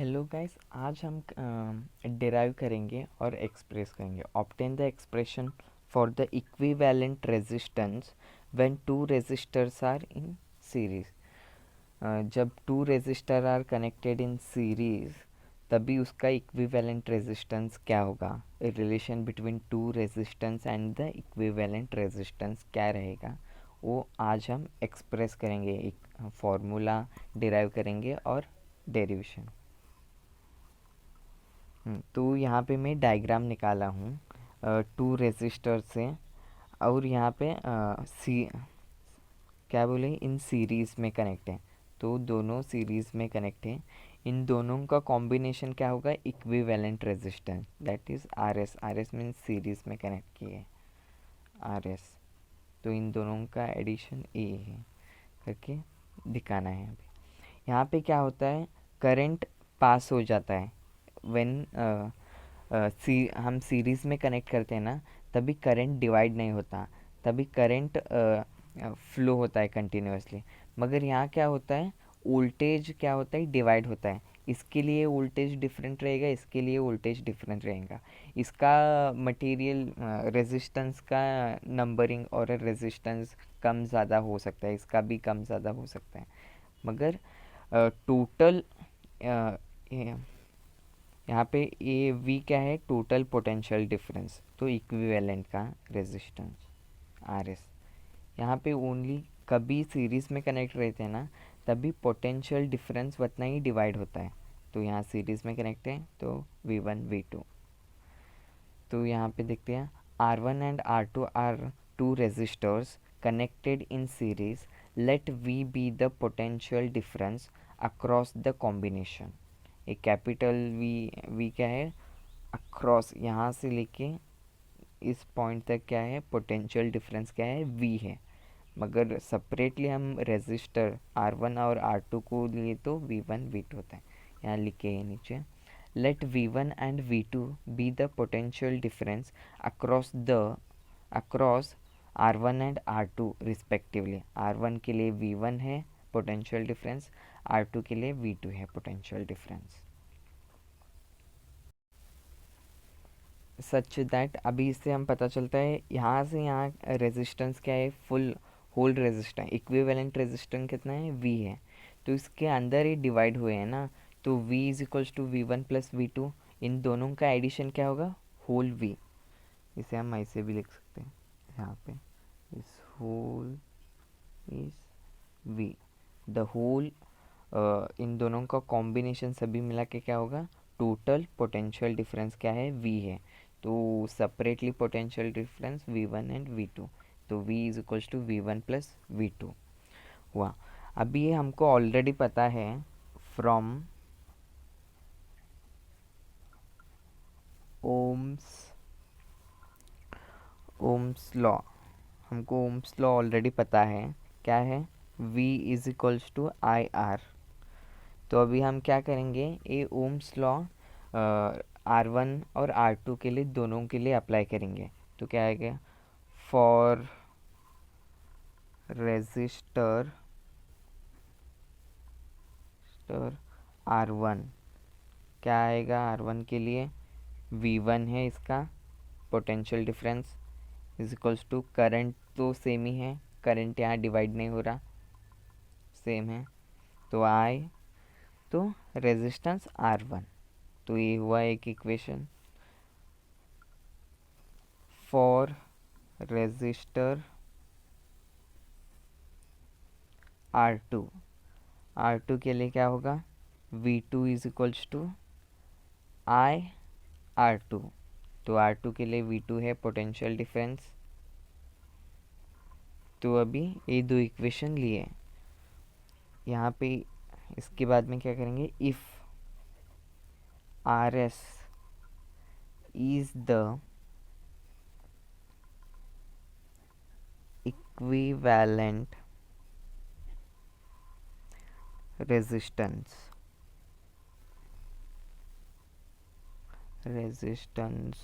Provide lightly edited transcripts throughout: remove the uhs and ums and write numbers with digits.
Hello guys, आज हम derive करेंगे और एक्सप्रेस करेंगे। Obtain the expression for the equivalent resistance when two resistors are in series. जब two resistor are connected in series तभी उसका इक्विवेलेंट रेजिस्टेंस क्या होगा। Relation between two resistance and the equivalent resistance क्या रहेगा, वो आज हम एक्सप्रेस करेंगे। एक फॉर्मूला डिराइव करेंगे और डेरिवेशन। तो यहाँ पे मैं डायग्राम निकाला हूँ टू रेजिस्टर से, और यहाँ पे सी क्या बोले, इन सीरीज़ में कनेक्ट है। तो दोनों सीरीज़ में कनेक्ट है। इन दोनों का कॉम्बिनेशन क्या होगा, equivalent resistance, that is R S. R S means series में कनेक्ट किए आर एस। तो इन दोनों का एडिशन ए है करके दिखाना है। अभी यहाँ पे क्या होता है, करंट पास हो जाता है व्हेन हम सीरीज़ में कनेक्ट करते हैं ना, तभी करंट डिवाइड नहीं होता, तभी करंट फ्लो होता है कंटिन्यूसली। मगर यहाँ क्या होता है, वोल्टेज क्या होता है, डिवाइड होता है। इसके लिए वोल्टेज डिफरेंट रहेगा, इसके लिए वोल्टेज डिफरेंट रहेगा। इसका मटेरियल रेजिस्टेंस का नंबरिंग और रेजिस्टेंस कम ज़्यादा हो सकता है, इसका भी कम ज़्यादा हो सकता है। मगर टोटल यहाँ पे ए वी क्या है, टोटल पोटेंशियल डिफरेंस, तो इक्विवेलेंट का रेजिस्टेंस आर एस। यहाँ पे ओनली कभी सीरीज़ में कनेक्ट रहते हैं ना, तभी पोटेंशियल डिफरेंस उतना ही डिवाइड होता है। तो यहाँ सीरीज़ में कनेक्ट है तो V1 V2। तो यहाँ पे देखते हैं R1 and R2 are two resistors connected in series. Let V be the potential difference across the combination. एक कैपिटल वी क्या है, अक्रॉस, यहाँ से लेके इस पॉइंट तक क्या है, पोटेंशियल डिफरेंस क्या है, वी है। मगर सेपरेटली हम रेजिस्टर R1 और R2 को लिए तो V1 V2 होता है। यहाँ लिखे हैं नीचे, let V1 and V2 be the potential difference across R1 and R2 respectively. R1 के लिए V1 है पोटेंशियल डिफरेंस, R2 के लिए V2 है पोटेंशियल डिफरेंस। सच दैट अभी इससे हम पता चलता है, यहाँ से यहाँ रेजिस्टेंस क्या है, full whole resistance, equivalent resistance कितना है, V है। तो इसके अंदर ही डिवाइड हुए हैं ना, तो V is equals to V1 plus V2। इन दोनों का एडिशन क्या होगा, होल V। इसे हम ऐसे भी लिख सकते हैं, यहाँ पे इस whole is V। The whole इन दोनों का कॉम्बिनेशन सभी मिला के क्या होगा, टोटल पोटेंशियल डिफरेंस क्या है, V है। तो separately potential difference V1 and V2, तो V is equals to V1 plus V2 हुआ। अभी ये हमको ऑलरेडी पता है फ्रॉम ओम्स लॉ। हमको ओम्स लॉ ऑलरेडी पता है, क्या है, V is equals to IR। तो अभी हम क्या करेंगे, ये ओम्स लॉ R1 और R2 के लिए, दोनों के लिए अप्लाई करेंगे। तो क्या आएगा, फॉर रेजिस्टर R1 क्या आएगा, R1 के लिए V1 है इसका potential difference, is equals to current, तो सेम ही है, करंट यहाँ डिवाइड नहीं हो रहा, सेम है, तो I, तो रेजिस्टेंस R1। तो ये हुआ एक equation for resistor R2। R2 के लिए क्या होगा, V2 is equals to IR2। तो R2 के लिए V2 है पोटेंशियल डिफरेंस। तो अभी ये दो इक्वेशन लिए, यहाँ पे इसके बाद में क्या करेंगे, if RS is the equivalent resistance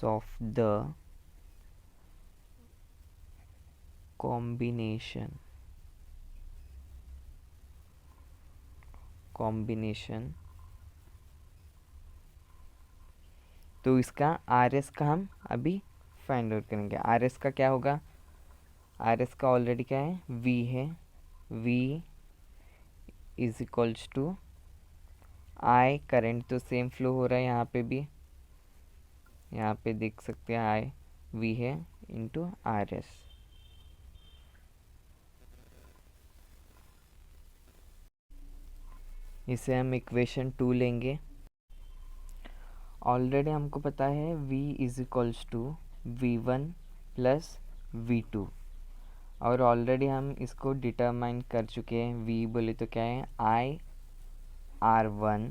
of the combination तो इसका आर एस का हम अभी फाइंड आउट करेंगे। आर एस का क्या होगा, आर एस का ऑलरेडी क्या है, वी है, V is equals to I, current तो सेम फ्लो हो रहा है यहाँ पे भी, यहाँ पे देख सकते हैं आई वी है इंटू आर एस। इसे हम इक्वेशन 2 लेंगे। ऑलरेडी हमको पता है v is equals to V1 plus V2, और ऑलरेडी हम इसको डिटरमाइन कर चुके हैं। v बोले तो क्या है, आई R1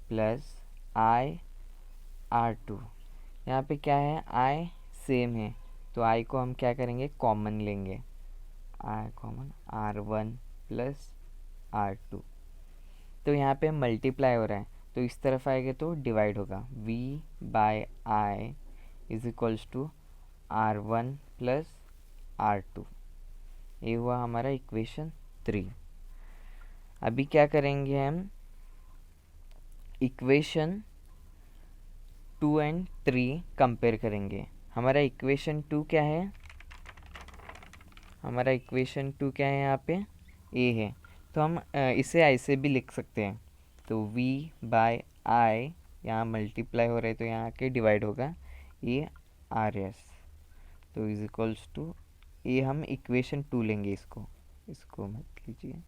प्लस आई R2। यहाँ पे क्या है, i सेम है, तो i को हम क्या करेंगे, कॉमन लेंगे, i common R1 plus R2। तो यहाँ पे मल्टीप्लाई हो रहा है, तो इस तरफ आएगा तो डिवाइड होगा, v by I is equals to R1 plus R2। ये हुआ हमारा इक्वेशन 3। अभी क्या करेंगे हम, इक्वेशन 2 एंड 3 कंपेयर करेंगे। हमारा इक्वेशन 2 क्या है, हमारा इक्वेशन 2 क्या है, यहाँ पे a है, तो हम इसे ऐसे भी लिख सकते हैं। तो v बाय आई यहाँ मल्टीप्लाई हो रहा है तो यहाँ के डिवाइड होगा, ये आर एस, तो इज इक्वल्स टू, ये हम इक्वेशन 2 लेंगे, इसको मत लीजिए।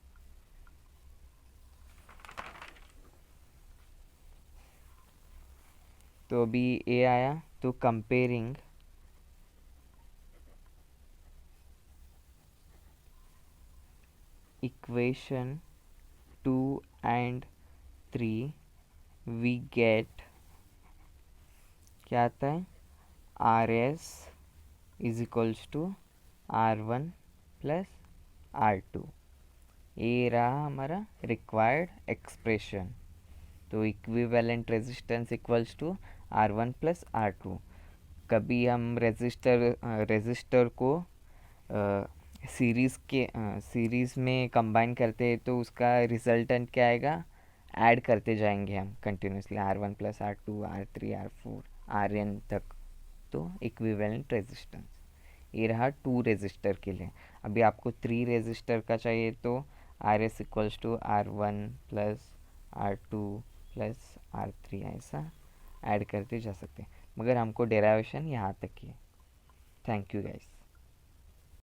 तो अभी ए आया, तो comparing equation 2 and 3 we get, क्या आता है, R S is equals to R1 plus R2। ये रहा हमारा रिक्वायर्ड एक्सप्रेशन। तो equivalent resistance equals to R1 plus R2। कभी हम रेजिस्टर को सीरीज़ में कंबाइन करते हैं तो उसका रिजल्टेंट क्या आएगा, ऐड करते जाएंगे हम continuously, R1 plus R2 R3 R4 Rn तक। तो इक्विवेलेंट रेजिस्टेंस ये रहा 2 रेजिस्टर के लिए। अभी आपको 3 रेजिस्टर का चाहिए तो R S equals to R1 plus R2 plus R3 ऐसा ऐड करते जा सकते हैं, मगर हमको डेरावेशन यहाँ तक ही है। Thank you guys.